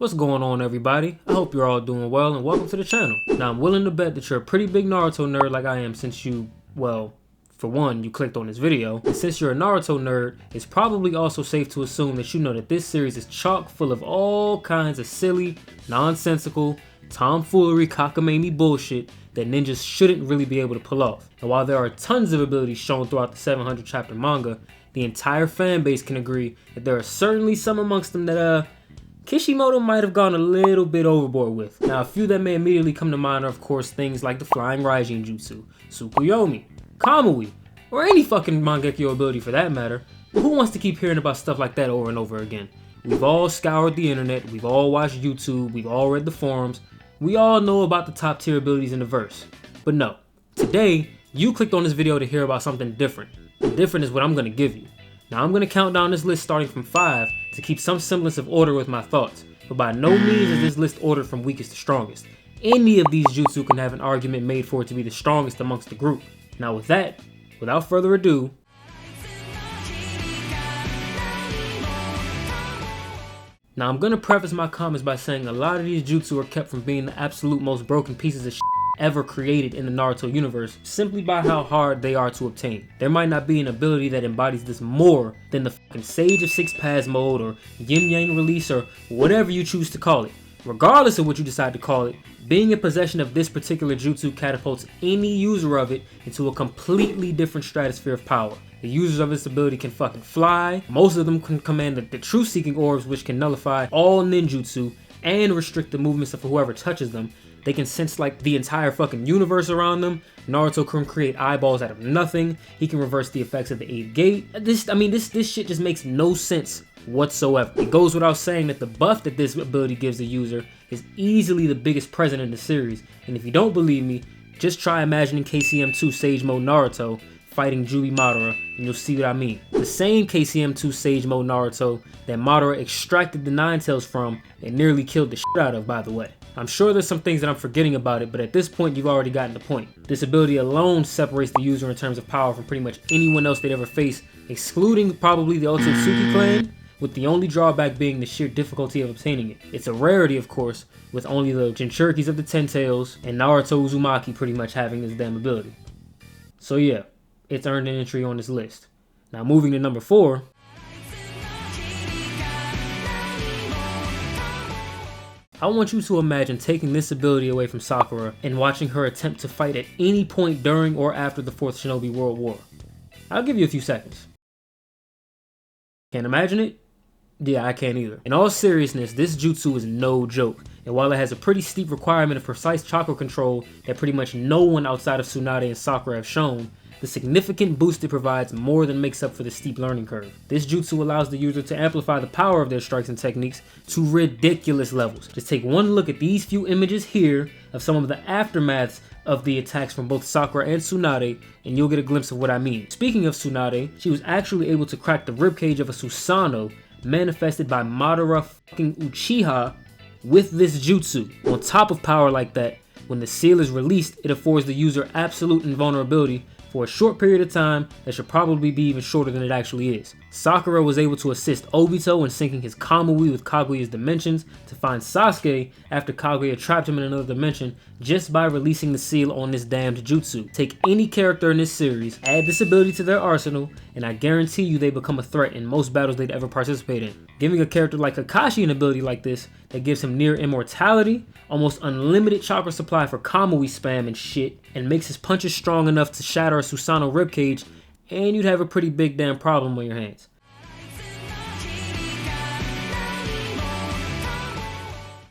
What's going on, everybody? I hope you're all doing well and welcome to the channel. Now, I'm willing to bet that you're a pretty big Naruto nerd like I am since well, for one, you clicked on this video. And since you're a Naruto nerd, it's probably also safe to assume that you know that this series is chock full of all kinds of silly, nonsensical, tomfoolery, cockamamie bullshit that ninjas shouldn't really be able to pull off. And while there are tons of abilities shown throughout the 700 chapter manga, the entire fan base can agree that there are certainly some amongst them that Kishimoto might have gone a little bit overboard with. Now, a few that may immediately come to mind are, of course, things like the Flying Raijin Jutsu, Tsukuyomi, Kamui, or any fucking Mangekyo ability for that matter. But who wants to keep hearing about stuff like that over and over again? We've all scoured the internet, we've all watched YouTube, we've all read the forums, we all know about the top tier abilities in the verse. But no, today, you clicked on this video to hear about something different. And different is what I'm gonna give you. Now, I'm going to count down this list starting from 5 to keep some semblance of order with my thoughts, but by no means is this list ordered from weakest to strongest. Any of these jutsu can have an argument made for it to be the strongest amongst the group. Now with that, without further ado, now I'm going to preface my comments by saying a lot of these jutsu are kept from being the absolute most broken pieces of shit ever created in the Naruto universe simply by how hard they are to obtain. There might not be an ability that embodies this more than the fucking Sage of Six Paths mode or Yin Yang release or whatever you choose to call it. Regardless of what you decide to call it, being in possession of this particular jutsu catapults any user of it into a completely different stratosphere of power. The users of this ability can fucking fly, most of them can command the truth seeking orbs which can nullify all ninjutsu and restrict the movements of whoever touches them. They can sense like the entire fucking universe around them. Naruto can create eyeballs out of nothing. He can reverse the effects of the 8th gate. This shit just makes no sense whatsoever. It goes without saying that the buff that this ability gives the user is easily the biggest present in the series. And if you don't believe me, just try imagining KCM2 Sage Mode Naruto fighting Jubi Madara, and you'll see what I mean. The same KCM2 Sage Mode Naruto that Madara extracted the Nine Tails from and nearly killed the shit out of, by the way. I'm sure there's some things that I'm forgetting about it, but at this point you've already gotten the point. This ability alone separates the user in terms of power from pretty much anyone else they'd ever face, excluding probably the Otsutsuki clan, with the only drawback being the sheer difficulty of obtaining it. It's a rarity, of course, with only the Jinchurikis of the Ten Tails and Naruto Uzumaki pretty much having this damn ability. So yeah, it's earned an entry on this list. Now moving to number 4. I want you to imagine taking this ability away from Sakura and watching her attempt to fight at any point during or after the 4th Shinobi World War. I'll give you a few seconds. Can't imagine it? Yeah, I can't either. In all seriousness, this jutsu is no joke, and while it has a pretty steep requirement of precise chakra control that pretty much no one outside of Tsunade and Sakura have shown, the significant boost it provides more than makes up for the steep learning curve. This jutsu allows the user to amplify the power of their strikes and techniques to ridiculous levels. Just take one look at these few images here of some of the aftermaths of the attacks from both Sakura and Tsunade, and you'll get a glimpse of what I mean. Speaking of Tsunade, she was actually able to crack the ribcage of a Susanoo manifested by Madara fucking Uchiha with this jutsu. On top of power like that, when the seal is released, it affords the user absolute invulnerability for a short period of time that should probably be even shorter than it actually is. Sakura was able to assist Obito in syncing his Kamui with Kaguya's dimensions to find Sasuke after Kaguya trapped him in another dimension just by releasing the seal on this damned jutsu. Take any character in this series, add this ability to their arsenal, and I guarantee you they become a threat in most battles they'd ever participate in. Giving a character like Kakashi an ability like this that gives him near immortality, almost unlimited chakra supply for Kamui spam and shit, and makes his punches strong enough to shatter a Susanoo ribcage, and you'd have a pretty big damn problem on your hands.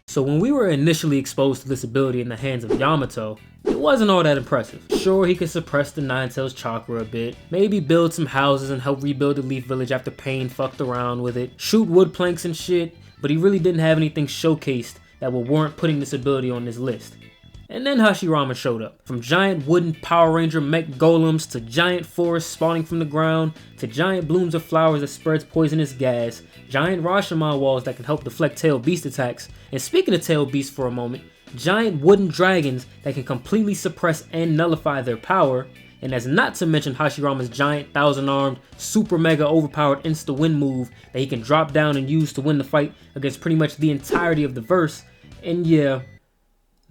So when we were initially exposed to this ability in the hands of Yamato, it wasn't all that impressive. Sure, he could suppress the Nine Tails chakra a bit, maybe build some houses and help rebuild the Leaf Village after Pain fucked around with it, shoot wood planks and shit, but he really didn't have anything showcased that would warrant putting this ability on this list. And then Hashirama showed up. From giant wooden Power Ranger mech golems to giant forests spawning from the ground to giant blooms of flowers that spreads poisonous gas, giant Rashomon walls that can help deflect tail beast attacks. And speaking of tail beast for a moment, giant wooden dragons that can completely suppress and nullify their power, and that's not to mention Hashirama's giant, thousand-armed, super mega overpowered insta-win move that he can drop down and use to win the fight against pretty much the entirety of the verse, and yeah,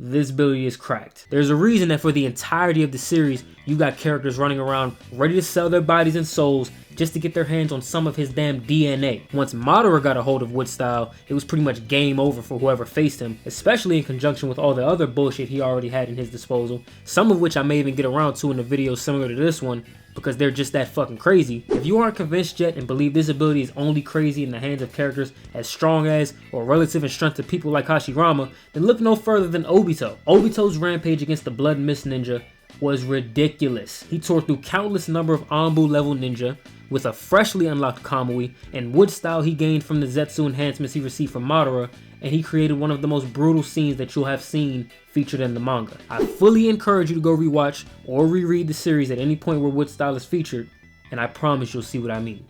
this ability is cracked. There's a reason that for the entirety of the series, you got characters running around ready to sell their bodies and souls just to get their hands on some of his damn DNA. Once Madara got a hold of Wood Style, it was pretty much game over for whoever faced him, especially in conjunction with all the other bullshit he already had in his disposal, some of which I may even get around to in a video similar to this one, because they're just that fucking crazy. If you aren't convinced yet and believe this ability is only crazy in the hands of characters as strong as or relative in strength to people like Hashirama, then look no further than Obito. Obito's rampage against the Blood Mist Ninja was ridiculous. He tore through countless number of Anbu level ninja with a freshly unlocked Kamui and Wood Style he gained from the Zetsu enhancements he received from Madara, and he created one of the most brutal scenes that you'll have seen featured in the manga. I fully encourage you to go rewatch or reread the series at any point where Wood Style is featured, and I promise you'll see what I mean.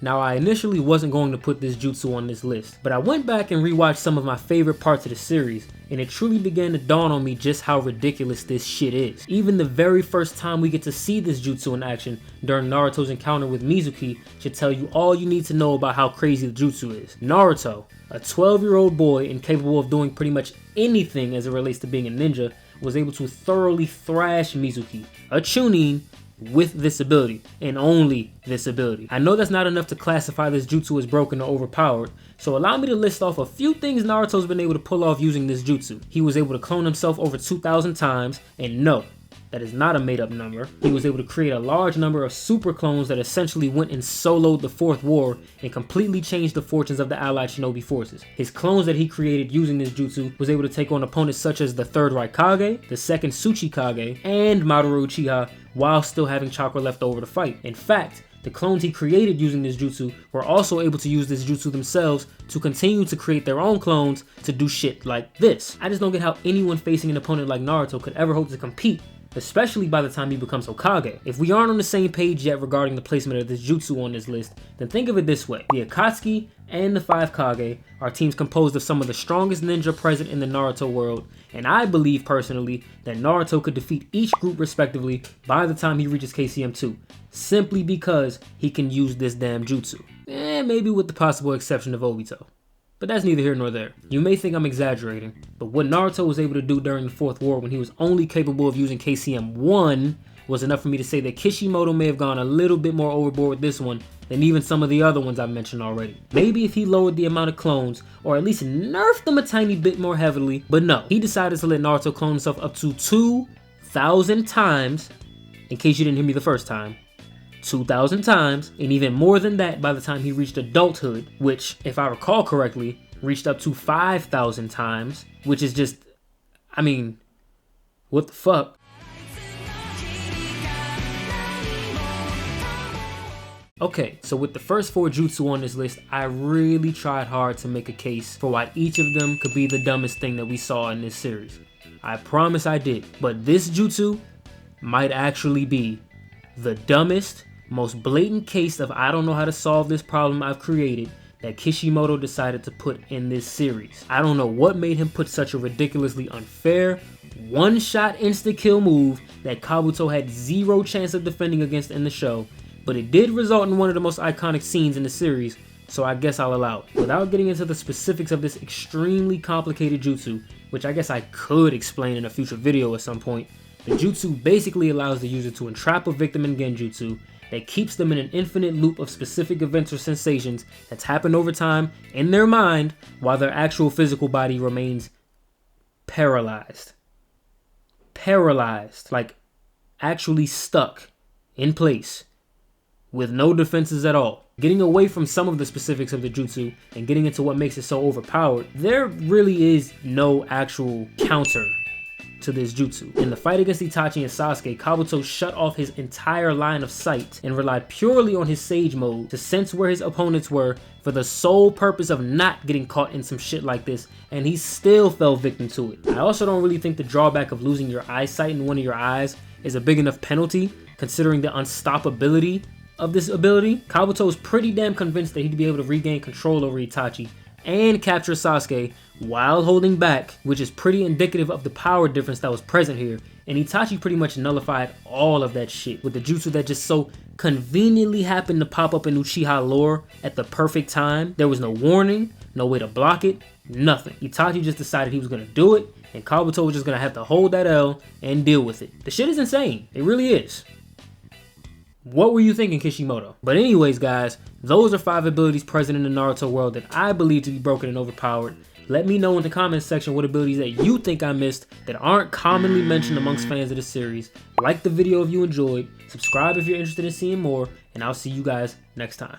Now, I initially wasn't going to put this jutsu on this list, but I went back and rewatched some of my favorite parts of the series, and it truly began to dawn on me just how ridiculous this shit is. Even the very first time we get to see this jutsu in action during Naruto's encounter with Mizuki should tell you all you need to know about how crazy the jutsu is. Naruto, a 12-year-old boy incapable of doing pretty much anything as it relates to being a ninja, was able to thoroughly thrash Mizuki, a Chunin, with this ability, and only this ability. I know that's not enough to classify this jutsu as broken or overpowered, so allow me to list off a few things Naruto's been able to pull off using this jutsu. He was able to clone himself over 2,000 times, and no, that is not a made up number. He was able to create a large number of super clones that essentially went and soloed the Fourth War and completely changed the fortunes of the allied shinobi forces. His clones that he created using this jutsu was able to take on opponents such as the 3rd Raikage, the 2nd Tsuchikage, and Madoru Uchiha while still having chakra left over to fight. In fact, the clones he created using this jutsu were also able to use this jutsu themselves to continue to create their own clones to do shit like this. I just don't get how anyone facing an opponent like Naruto could ever hope to compete, especially by the time he becomes Hokage. If we aren't on the same page yet regarding the placement of this jutsu on this list, then think of it this way. The Akatsuki and the 5 Kage are teams composed of some of the strongest ninja present in the Naruto world, and I believe personally that Naruto could defeat each group respectively by the time he reaches KCM 2, simply because he can use this damn jutsu. Maybe with the possible exception of Obito. But that's neither here nor there. You may think I'm exaggerating, but what Naruto was able to do during the Fourth War when he was only capable of using KCM 1 was enough for me to say that Kishimoto may have gone a little bit more overboard with this one than even some of the other ones I mentioned already. Maybe if he lowered the amount of clones, or at least nerfed them a tiny bit more heavily, but no, he decided to let Naruto clone himself up to 2,000 times, in case you didn't hear me the first time. 2,000 times, and even more than that by the time he reached adulthood, which, if I recall correctly, reached up to 5,000 times, which is just, I mean, what the fuck? Okay, so with the first 4 jutsu on this list, I really tried hard to make a case for why each of them could be the dumbest thing that we saw in this series. I promise I did, but this jutsu might actually be the dumbest, most blatant case of I don't know how to solve this problem I've created that Kishimoto decided to put in this series. I don't know what made him put such a ridiculously unfair, one-shot insta-kill move that Kabuto had zero chance of defending against in the show, but it did result in one of the most iconic scenes in the series, so I guess I'll allow it. Without getting into the specifics of this extremely complicated jutsu, which I guess I could explain in a future video at some point, the jutsu basically allows the user to entrap a victim in genjutsu that keeps them in an infinite loop of specific events or sensations that's happened over time in their mind while their actual physical body remains paralyzed. Paralyzed, like actually stuck in place with no defenses at all. Getting away from some of the specifics of the jutsu and getting into what makes it so overpowered, there really is no actual counter to this jutsu. In the fight against Itachi and Sasuke, Kabuto shut off his entire line of sight and relied purely on his Sage mode to sense where his opponents were for the sole purpose of not getting caught in some shit like this, and he still fell victim to it. I also don't really think the drawback of losing your eyesight in one of your eyes is a big enough penalty, considering the unstoppability of this ability, Kabuto is pretty damn convinced that he'd be able to regain control over Itachi and capture Sasuke while holding back, which is pretty indicative of the power difference that was present here. And Itachi pretty much nullified all of that shit with the jutsu that just so conveniently happened to pop up in Uchiha lore at the perfect time. There was no warning, no way to block it, nothing. Itachi just decided he was gonna do it, and Kabuto was just gonna have to hold that L and deal with it. The shit is insane. It really is. What were you thinking, Kishimoto? But anyways, guys, those are 5 abilities present in the Naruto world that I believe to be broken and overpowered. Let me know in the comments section what abilities that you think I missed that aren't commonly mentioned amongst fans of the series. Like the video if you enjoyed, subscribe if you're interested in seeing more, and I'll see you guys next time.